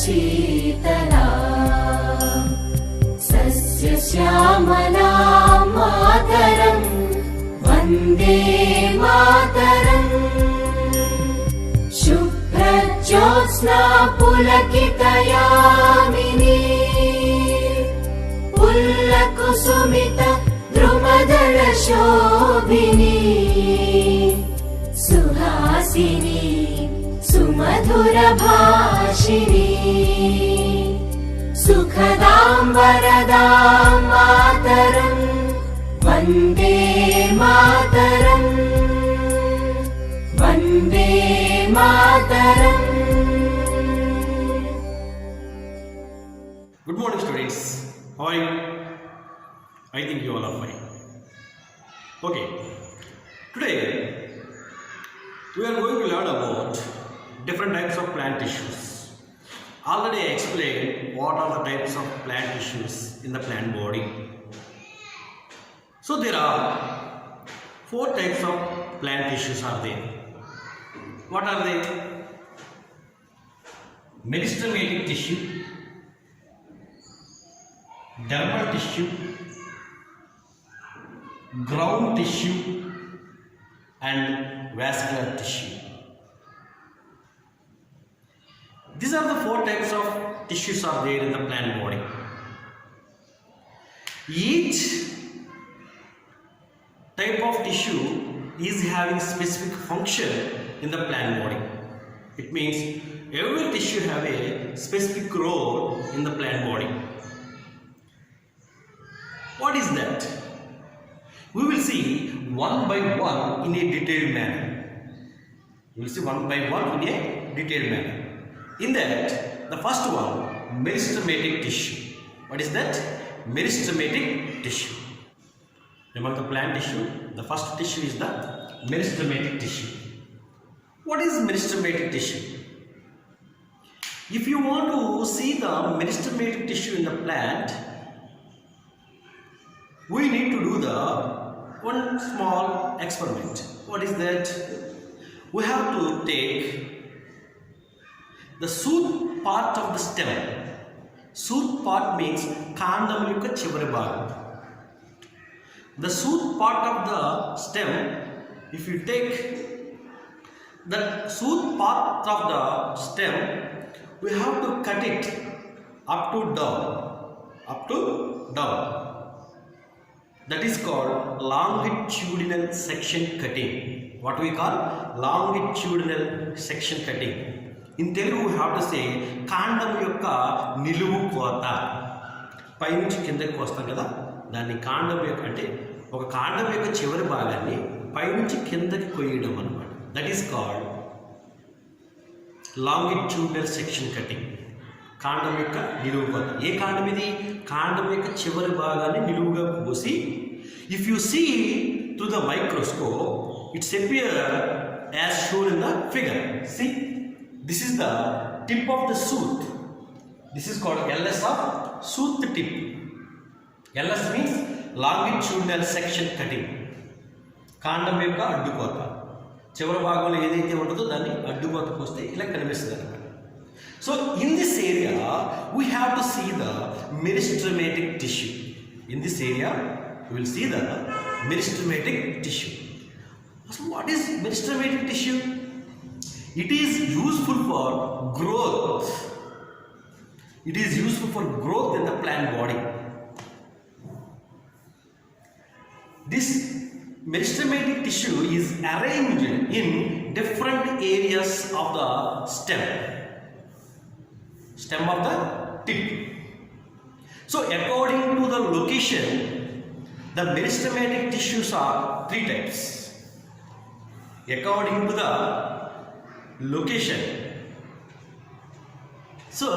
Sheetla सस्यश्यामला Mataram Vande Mataram शुभ्रज्योत्स्ना पुलकितयामिनी पुल्लकुसुमित द्रुमदलशोभिनी Suhasini सुमधुरभाषिणी सुखदां वरदां Mataram Vande Mataram Vande Mataram. Good morning, students. How are you? I think you all are fine. Okay. Today we are going to learn about different types of plant tissues. Already I explained what are the types of plant tissues in the plant body. So there are 4 types of plant tissues are there. What are they? Meristematic tissue, dermal tissue, ground tissue and vascular tissue. These are the 4 types of tissues are there in the plant body. Each type of tissue is having specific function in the plant body. It means every tissue have a specific role in the plant body. What is that? We will see one by one in a detailed manner. We will see one by one in a detailed manner. In that, the first one, meristematic tissue. What is that? Meristematic tissue. Among the plant tissue, the first tissue is the meristematic tissue. What is meristematic tissue? If you want to see the meristematic tissue in the plant, we need to do the one small experiment. What is that? We have to take the shoot part of the stem. Shoot part means kandam yokka chivari bhagam. The shoot part of the stem, if you take the shoot part of the stem, we have to cut it up to down. That is called longitudinal section cutting. What we call longitudinal section cutting. In Telugu we have to say కాండం యొక్క నిలువు కోత. పైనుంచి కిందకి వస్తాం కదా, దాన్ని కాండం యొక్క అంటే ఒక కాండం యొక్క చివరి భాగాన్ని పైనుంచి కిందకి కొయ్యడం అన్నమాట. That is called longitudinal section cutting. కాండం యొక్క నిలువు కోత. ఏ కాండం ఇది? కాండం యొక్క చివరి భాగాన్ని నిలువుగా కోసి, if you see through the microscope, it's appear as shown in the figure. See, this is the tip of the shoot. This is called LS of shoot tip. LS means longitudinal section cutting. కాండం యొక్క అడ్డుకోత, చివరి భాగంలో ఏదైతే ఉంటుందో దాన్ని అడ్డుకోత కోస్తే ఇలా కనిపిస్తుంది అన్నమాట. So in this area we have to see the meristematic tissue. In this area we will see the meristematic tissue. So what is meristematic tissue? It is useful for growth. It is useful for growth in the plant body. This meristematic tissue is arranged in different areas of the stem of the tip. So according to the location, the meristematic tissues are 3 types. According to the location, so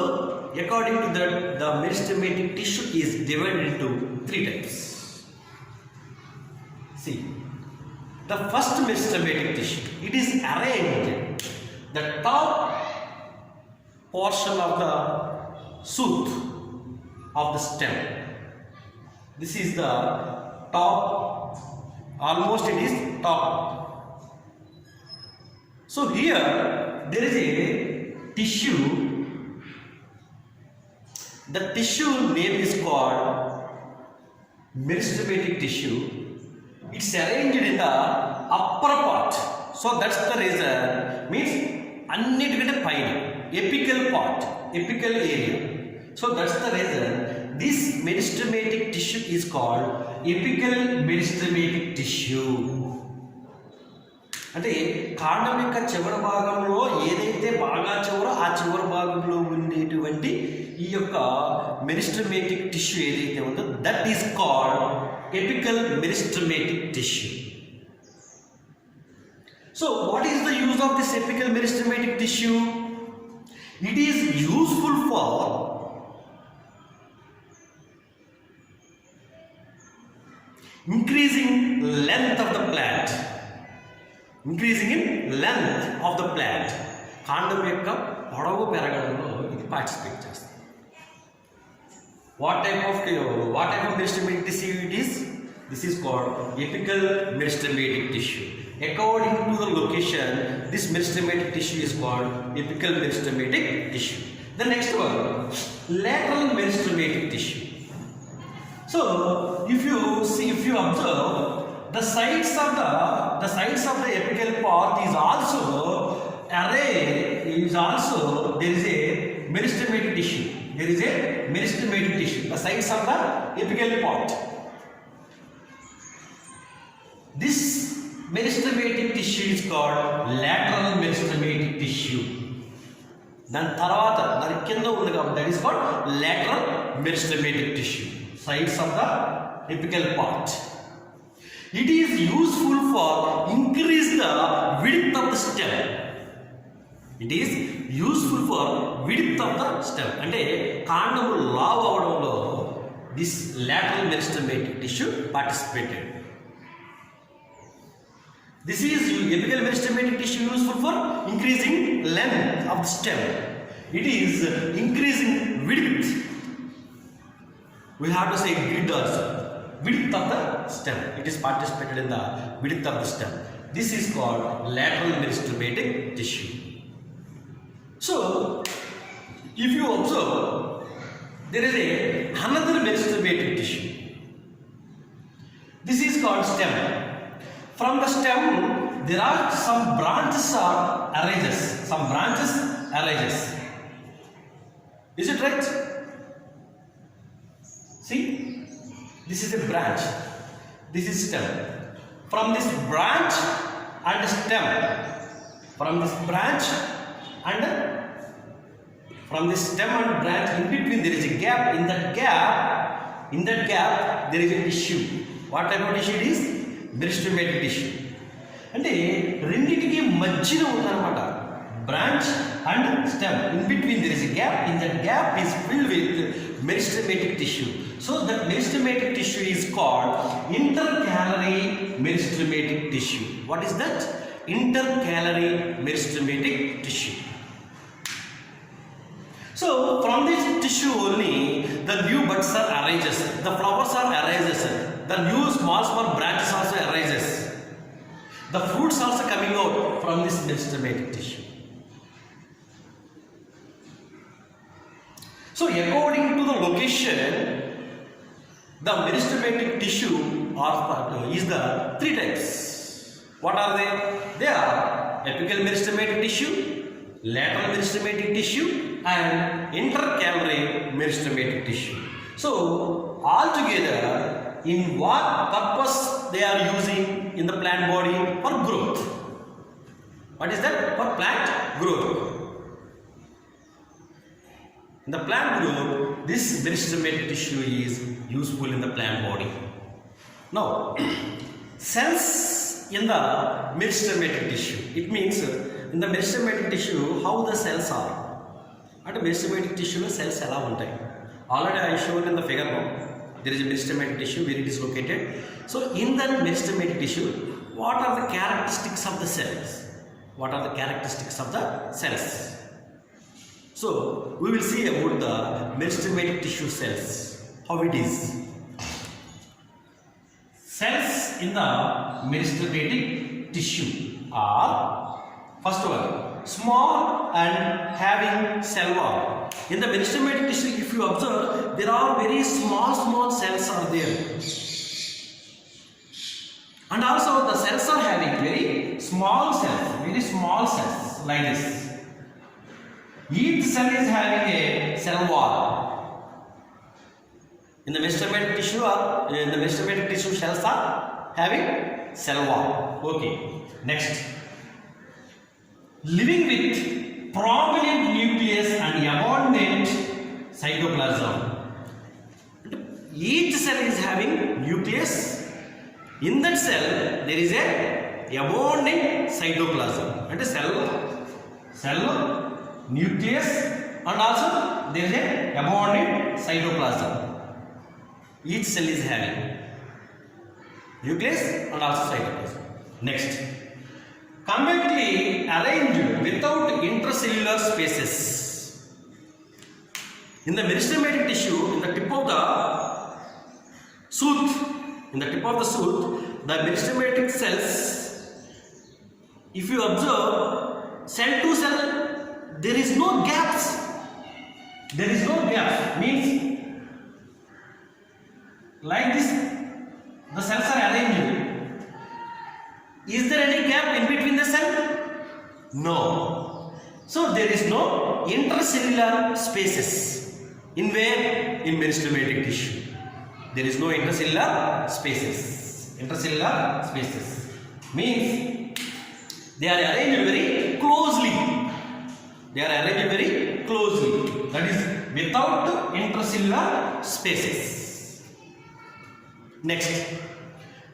according to that, the meristematic tissue is divided into 3 types. See, the first meristematic tissue, it is arranged the top portion of the shoot of the stem. This is the top, almost it is top. So here there is a tissue The tissue name is called meristematic tissue. It's arranged in the upper part. So that's the reason. Means అన్నిటికంటే పైన apical part, apical area. So that's the reason this meristematic tissue is called apical meristematic tissue. అంటే కాండం యొక్క చివరి భాగంలో ఏదైతే బాగా చివరో ఆ చివరి భాగంలో ఉండేటువంటి ఈ యొక్క మెరిస్టమేటిక్ టిష్యూ ఏదైతే ఉందో that is called apical meristematic tissue. So what is the use of this apical meristematic tissue? It is useful for increasing length of the plant. Increasing in length of the plant. కాండం యొక్క పొడవు పెరగడంలో ఇది participate చేస్తుంది. What type of meristematic tissue it is? This is called apical meristematic tissue. According to the location, this meristematic tissue is called apical meristematic tissue. The next one, lateral meristematic tissue. So, if you observe, the sides of the apical part is also there is a meristematic tissue. There is a meristematic tissue. The sides of the apical part. This meristematic tissue is called lateral meristematic tissue. దాని తర్వాత దాని కింద ఉంది కాబట్టి that is called lateral meristematic tissue. Sides of the apical part. It is useful for increase the width of the stem. It is useful for width of the stem. అంటే కాండము లావ్ అవడంలో this lateral meristematic tissue participated. This is apical meristematic tissue useful for increasing length of the stem. It is increasing width. We have to say width also. Width of the stem. It is participated in the width of the stem. This is called lateral meristematic tissue. So, if you observe, there is another meristematic tissue. This is called stem. From the stem, there are some branches or arises. Some branches arises. Is it right? See, this is a branch. This is stem. From this branch and stem, from this branch and from this stem and branch, in between there is a gap. In that gap, there is a tissue. What type of tissue it is? Meristematic tissue. అంటే రెండింటికి మధ్యన ఉందన్నమాట branch and stem. In between there is a gap. In that gap is filled with meristematic tissue. So that meristematic tissue is called intercalary meristematic tissue. What is that? Intercalary meristematic tissue. So from this tissue only the new buds are arises, the flowers are arises, the new small branches also arises, the fruits also coming out from this meristematic tissue. So according to the location, the meristematic tissue is the three types. What are they? They are apical meristematic tissue, lateral meristematic tissue and intercalary meristematic tissue. So altogether, in what purpose they are using in the plant body? For growth. What is that? For plant growth. In the plant growth, this meristematic tissue is useful in the plant body. Now, cells in the meristematic tissue. It means in the meristematic tissue, how the cells are. At the meristematic tissue, cells ఎలా ఉంటాయి. Already I showed in the figure now. There is a meristematic tissue where it is located. So in that meristematic tissue, what are the characteristics of the cells? What are the characteristics of the cells? So we will see about the meristematic tissue cells. How it is. Cells in the meristematic tissue are, first one, small and having cell wall. In the meristematic tissue, if you observe, there are very small cells are there. And also the cells are having very small cells like this. Each cell is having a cell wall. In the meristematic tissue cells are having cell wall. Okay. Next. Living with prominent nucleus and abundant cytoplasm. Each cell is having nucleus. In that cell, there is a abundant cytoplasm. And a cell, nucleus, and also there is a abundant cytoplasm. Each cell is having nucleus and also cytoplasm. Next. Convexly arranged without intercellular spaces. In the meristematic tissue, in the tip of the sheath, the meristematic cells, if you observe, cell to cell, there is no gaps. Means like this, the cells are arranged. Is there any gap in between the cell? No. So there is no intercellular spaces. In where? In meristematic tissue. There is no intercellular spaces. Means they are arranged very closely. That is without intercellular spaces. Next.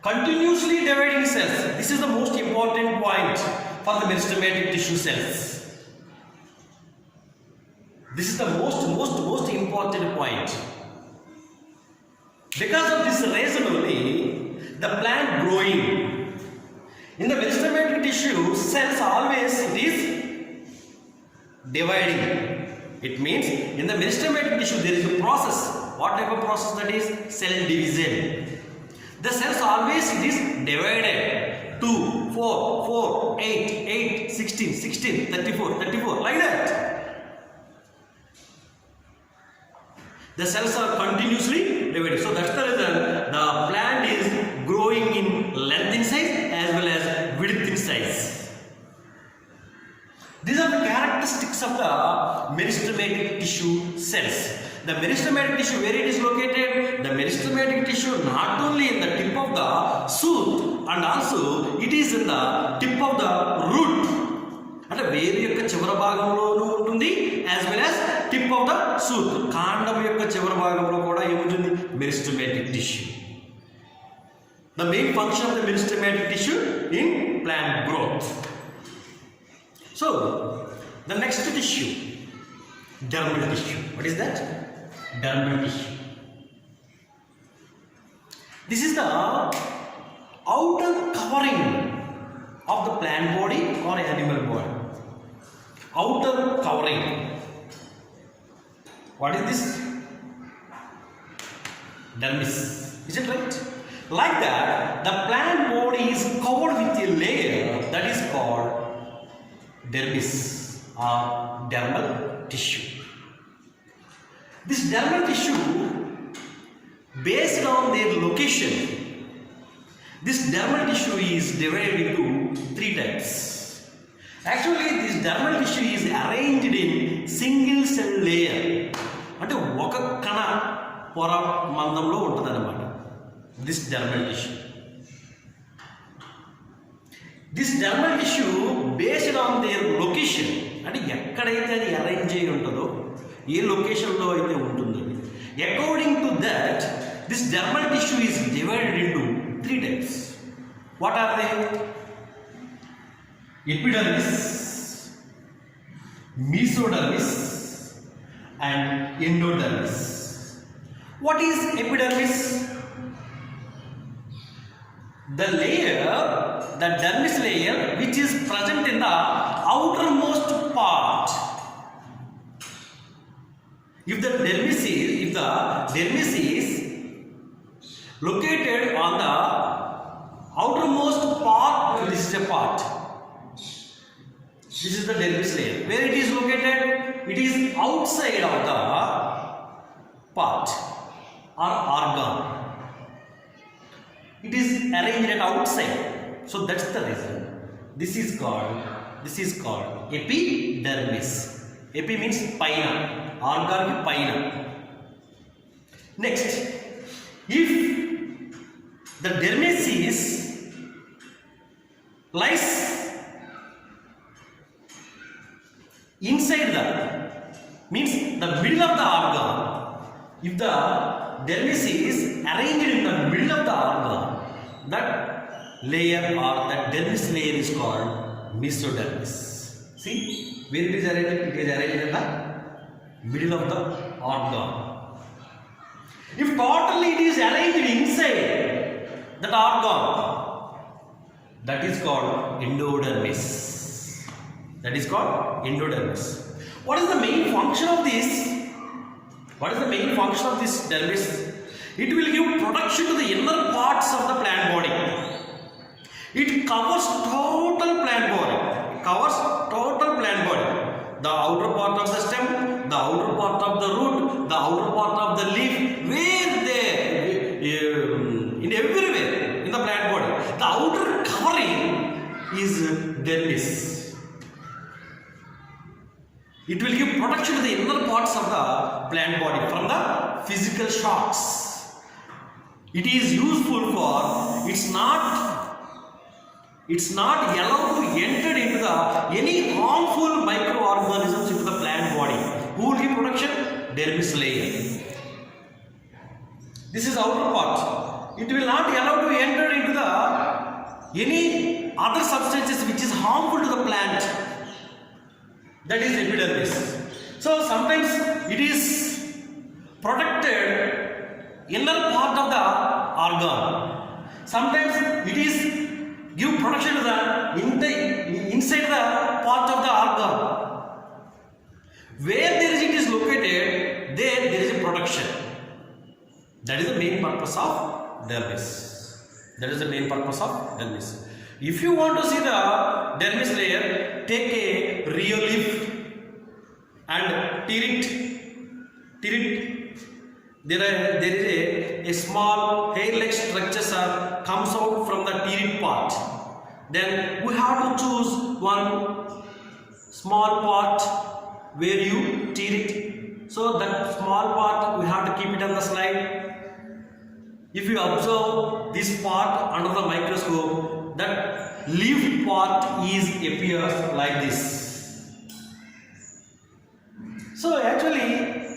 Continuously dividing cells. This is the most important point for the meristematic tissue cells. This is the most important point. Because of this reason only, the plant growing. In the meristematic tissue, cells always it is dividing. It means in the meristematic tissue there is a process. What type of process that is? Cell division. The cells always it is divided 2, 4, 4, 8, 8, 16, 16, 34, 34 like that. The cells are continuously divided. So that's the reason the plant is growing in length in size as well as width in size. These are the characteristics of the meristematic tissue cells. The meristematic tissue, where it is located? The meristematic tissue not only in the tip of the shoot and also it is in the tip of the root. అంటే వేరు యొక్క చివరి భాగంలోనూ ఉంటుంది as well as tip of the shoot. కాండం యొక్క చివరి భాగంలో కూడా ఏముంటుంది? Meristematic tissue. The main function of the meristematic tissue in plant growth. So the next tissue, dermal tissue. What is that? Dermal tissue. This is the outer covering of the plant body or animal body. Outer covering. What is this? Dermis. Is it right? Like that, the plant body is covered with a layer that is called dermis or dermal tissue. This dermal tissue, based on their location, this dermal tissue is divided into 3 types. Actually, this dermal tissue is arranged in single cell layer. అంటే ఒక కణ పొర మందంలో ఉంటుందన్నమాట this dermal tissue. This dermal tissue based on their location, అంటే ఎక్కడైతే అది arrange అయి ఉంటుందో, ఏ లొకేషన్లో అయితే ఉంటుందో, according to that this dermal tissue is divided into 3 types. What are they? Epidermis, mesodermis and endodermis. What is epidermis? The layer, the dermis layer which is present in the outermost part. If the dermis is located on the outermost part, this is a part. This is the dermis layer. Where it is located? It is outside of the part or organ. It is arranged at outside. So that's the reason. This is called epidermis. Epi means paina. Organ ki paina. Next, if the dermis lies inside the means the middle of the organ. If the dermis is arranged in the middle of the organ, that layer or that dermis layer is called mesodermis. See where it is arranged? It is arranged in the middle of the organ. If totally it is arranged inside that organ, that is called endodermis. That is called endodermis. What is the main function of this? What is the main function of this dermis? It will give protection to the inner parts of the plant body. It covers total plant body. The outer part of the stem, the outer part of the root, the outer part of the leaf, where there, in everywhere in the plant body, the outer covering is dermis. It will give protection to the inner parts of the plant body from the physical shocks. It is useful for, it's not allowed to enter into the any harmful microorganisms into the plant body. Who will give protection? Dermis layer. This is outer part. It will not allow to enter into the any other substances which is harmful to the plant. That is epidermis. So sometimes it is protected inner part of the organ. Sometimes it is give protection to the inside the part of the organ. Where it is located, there is a protection. That is the main purpose of dermis. If you want to see the dermis layer, take a rheolith and tear it. There is a small hair-like structure comes out from the teared part. Then we have to choose one small part where you tear it. So that small part we have to keep it on the slide. If you observe this part under the microscope, that leaf part appears like this. So actually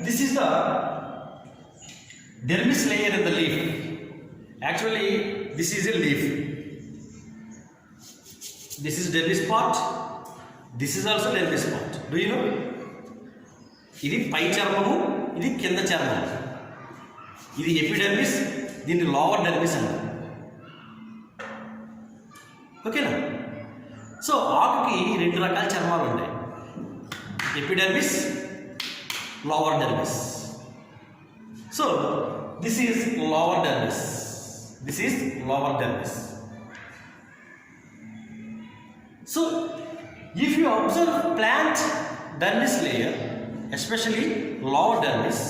this is the dermis layer in the leaf. Actually this is a leaf. This is dermis part. This is also dermis part. Do you know? ఇది పై చర్మము, ఇది కింద చర్మము. ఇది epidermis, దీన్ని lower dermis అంటారు. ఓకేనా? So ఆకుకి రెండు రకాల చర్మాలు ఉంటాయి. Epidermis, lower dermis. So this is lower dermis. So if you observe plant dermis layer, especially lower dermis,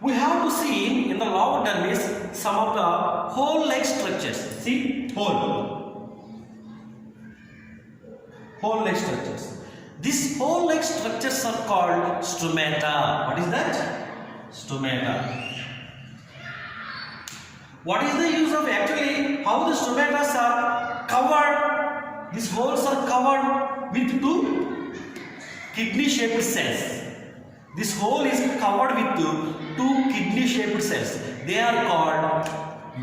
we have to see in the lower dermis some of the hole-like structures. See, hole-like structures. These hole-like structures are called stomata. What is that? Stomata. What is the use of actually how the stomatas are covered? These holes are covered with two kidney-shaped cells. This hole is covered with two kidney-shaped cells. They are called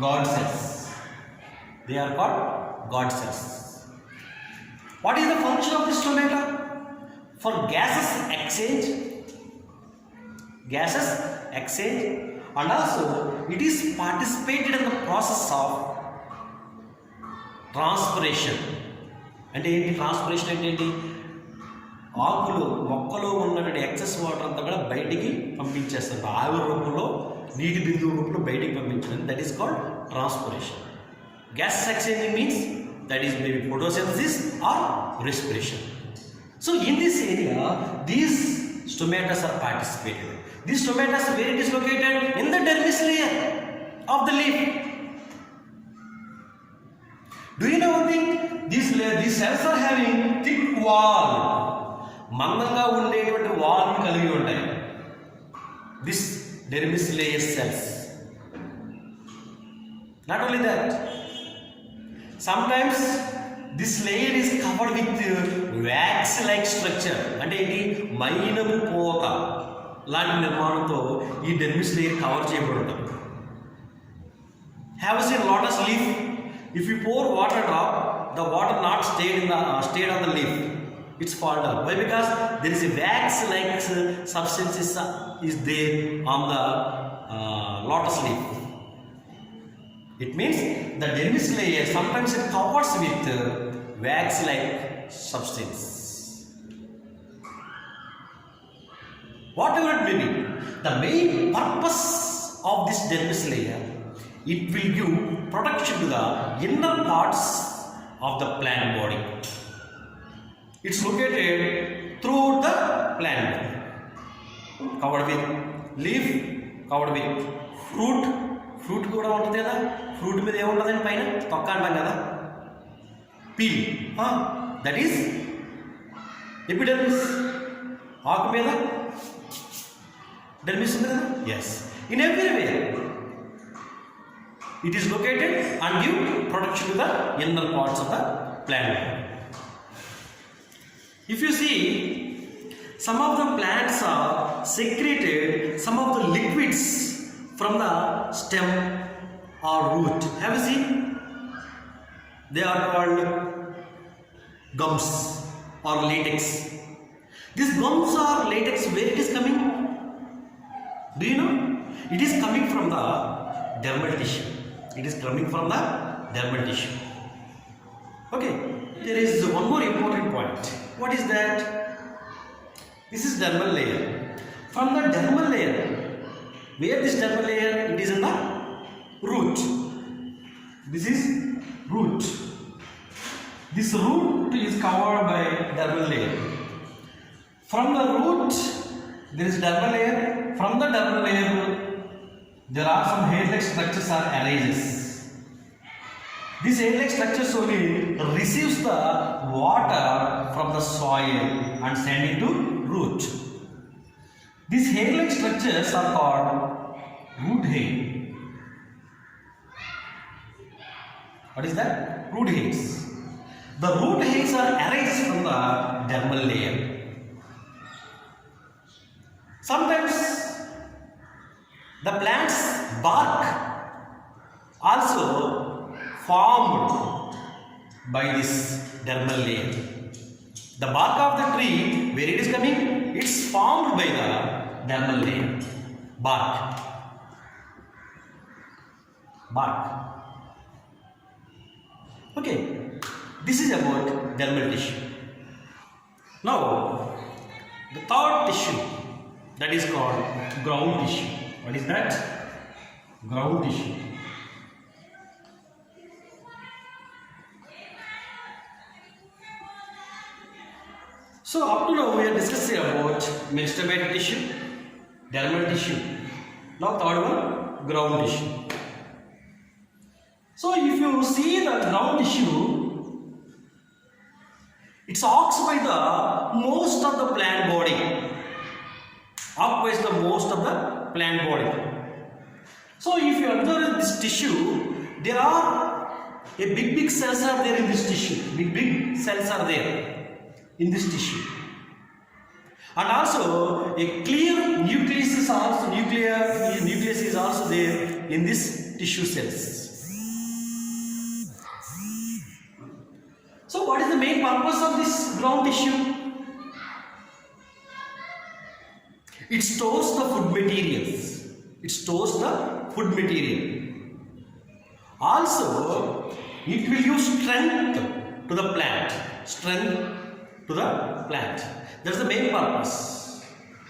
God cells. What is the function of the stomata? For gases exchange, and also it is participated in the process of transpiration. అంటే ఏంటి transpiration? అంటే ఏంటి? మొక్కలో ఉన్నటువంటి excess water అంతా కూడా బయటికి పంపించేస్తారు. ఆవిరి రూపంలో, నీటి బిందువు రూపంలో బయటికి పంపించడం. That is called transpiration. Gases exchanging means that is maybe photosynthesis or respiration. So in this area, these stomata are participated. These stomata, where it is located? In the dermis layer of the leaf. Do you know one thing? These cells are having thick wall. మందంగా ఉండేటువంటి wall కలిగి ఉంటాయి. This dermis layer cells. Not only that, sometimes this layer is covered with wax-like structure. అంటే ఏంటి? మైనపు పోత లాంటి నిర్మాణంతో ఈ డెర్మిస్ లేయర్ కవర్ చేయబడి ఉంటుంది. Have you seen lotus leaf? If you pour water drop, the water not stayed on the leaf. It's fall down. Why? Because there is a wax-like substance is there on the lotus leaf. It means the dermis layer sometimes it covers with wax-like substance. Whatever it may be, the main purpose of this dermis layer, it will give protection to the inner parts of the plant body. It's located throughout the plant body. Covered with leaf, covered with fruit. Fruit కూడా ఉంటుంది కదా. Fruit మీద ఏముంటుందండి? పైన తొక్క అంటాం కదా, peel. That is epidermis. ఆకు మీద డెర్మిస్ ఉంది కదా. Yes, in everywhere it is located and give protection to the inner parts of the plant. If you see, some of the plants are secreted some of the liquids from the stem or root. Have you seen? They are called gums or latex. These gums or latex, where it is coming? Do you know? It is coming from the dermal tissue. It is coming from the dermal tissue. Okay, there is one more important point. What is that? This is dermal layer. From the dermal layer, where this dermal layer? It is in the root. This is root. This root is covered by dermal layer. From the root, there is dermal layer. From the dermal layer, there are some hair-like structures are arises. This hair-like structures only receives the water from the soil and send it to root. These hair-like structures are called root hair. What is that? Root hairs. The root hairs are arised from the dermal layer. Sometimes the plant's bark also formed by this dermal layer. The bark of the tree, where it is coming? It's formed by the dermal layer. Bark. Okay, this is about dermal tissue. Now, the third tissue, that is called ground tissue. What is that? Ground tissue. So up to now we are discussing about mesodermal tissue, dermal tissue. Now third one, ground tissue. So if you see the ground tissue, it's occupies the most of the plant body. Occupies the most of the plant body. So if you observe this tissue, there are a big cells are there in this tissue. Big cells are there in this tissue. And also a clear nucleus is also there in this tissue cells. So what is the main purpose of this ground tissue? It stores the food materials. It stores the food material. Also, it will give strength to the plant. Strength to the plant. That's the main purpose.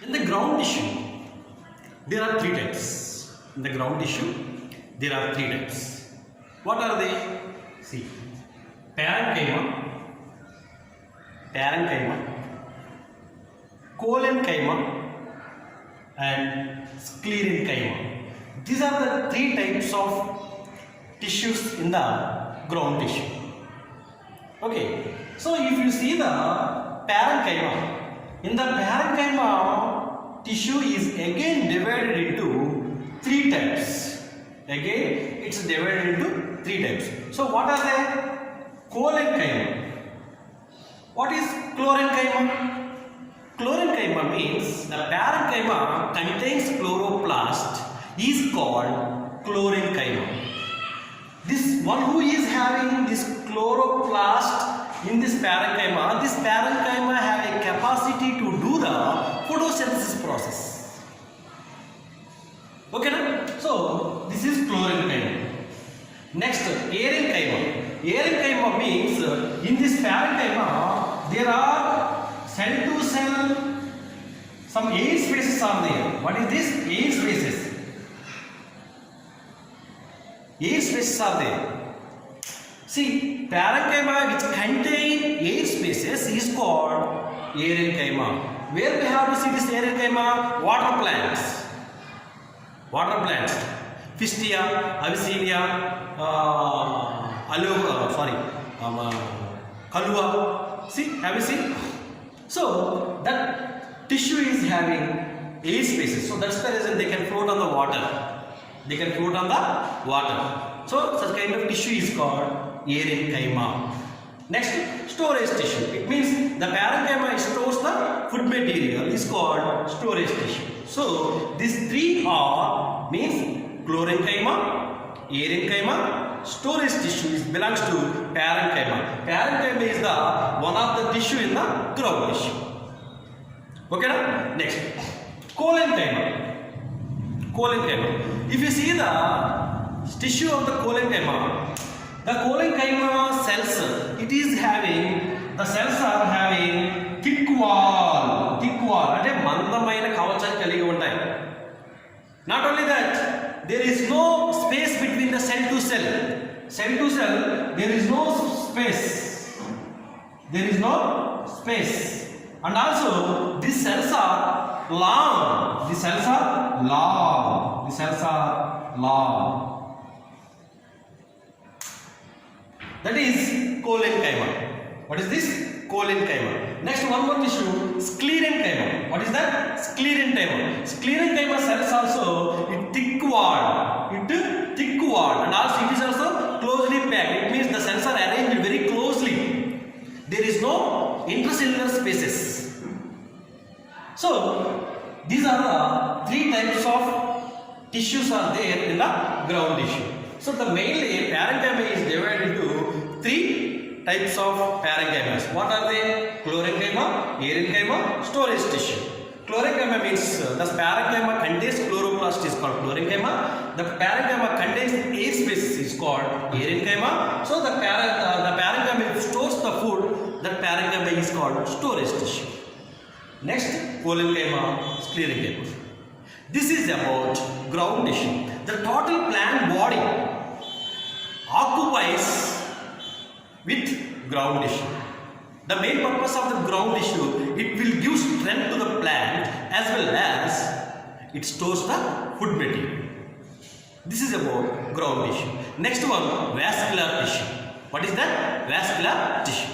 In the ground tissue, there are three types. In the ground tissue, there are three types. What are they? See, parenchyma, collenchyma, and sclerenchyma. These are the three types of tissues in the ground tissue. Okay, so if you see the parenchyma, in the parenchyma, tissue is again divided into three types. Again, it's divided into three types. So what are they? Collenchyma. What is chlorenchyma? Chlorenchyma means the parenchyma contains chloroplast is called chlorenchyma. This one who is having this chloroplast in this parenchyma have a capacity to do the photosynthesis process. Okay, na? So this is chlorenchyma. Next, aerenchyma. Aerenchyma means in this parenchyma there are cell to cell some air spaces are there. What is this? Air spaces. Air spaces are there. See, parenchyma which contain air spaces is called aerenchyma. Where we have to see this aerenchyma? Water plants. Water plants. Pistia, Avicennia, Kalua. See, have you seen? So that tissue is having air spaces. So that's the reason they can float on the water. They can float on the water. So such kind of tissue is called aerenchyma. Next, storage tissue. It means the parenchyma stores the food material is called storage tissue. So these three are means chlorenchyma, aerenchyma, storage tissue belongs to parenchyma. Parenchyma is the one of the tissue in the ground tissue. Okay, na? Next, collenchyma. Collenchyma. If you see the tissue of the collenchyma cells, it is having, the cells are having thick wall అంటే మందమైన కవచం కలిగి ఉంటాయి. Not only that, there is no space between the cell to cell. Cell to cell, there is no space. There is no space. And also, these cells are long. These cells are long. These cells are long. That is collenchyma. What is this? Collenchyma. Next, one more tissue, sclerenchyma. What is that? Sclerenchyma. Sclerenchyma cells also thick wall, and also it is also closely packed. It means the cells are arranged very closely. There is no intercellular spaces. So these are the three types of tissues are there in the ground tissue. So the mainly parenchyma is divided into three types of parenchymas. What are they? Chlorenchyma, aerenchyma, storage tissue. Chlorenchyma means the parenchyma contains chloroplast is called chlorenchyma. The parenchyma contains air spaces is called aerenchyma. So the parenchyma stores the food. That parenchyma is called storage tissue. Next, collenchyma, sclerenchyma. This is about ground tissue. The total plant body occupies with ground tissue. The main purpose of the ground tissue, it will give strength to the plant as well as it stores the food material. This is about ground tissue. Next one, vascular tissue. What is that? Vascular tissue.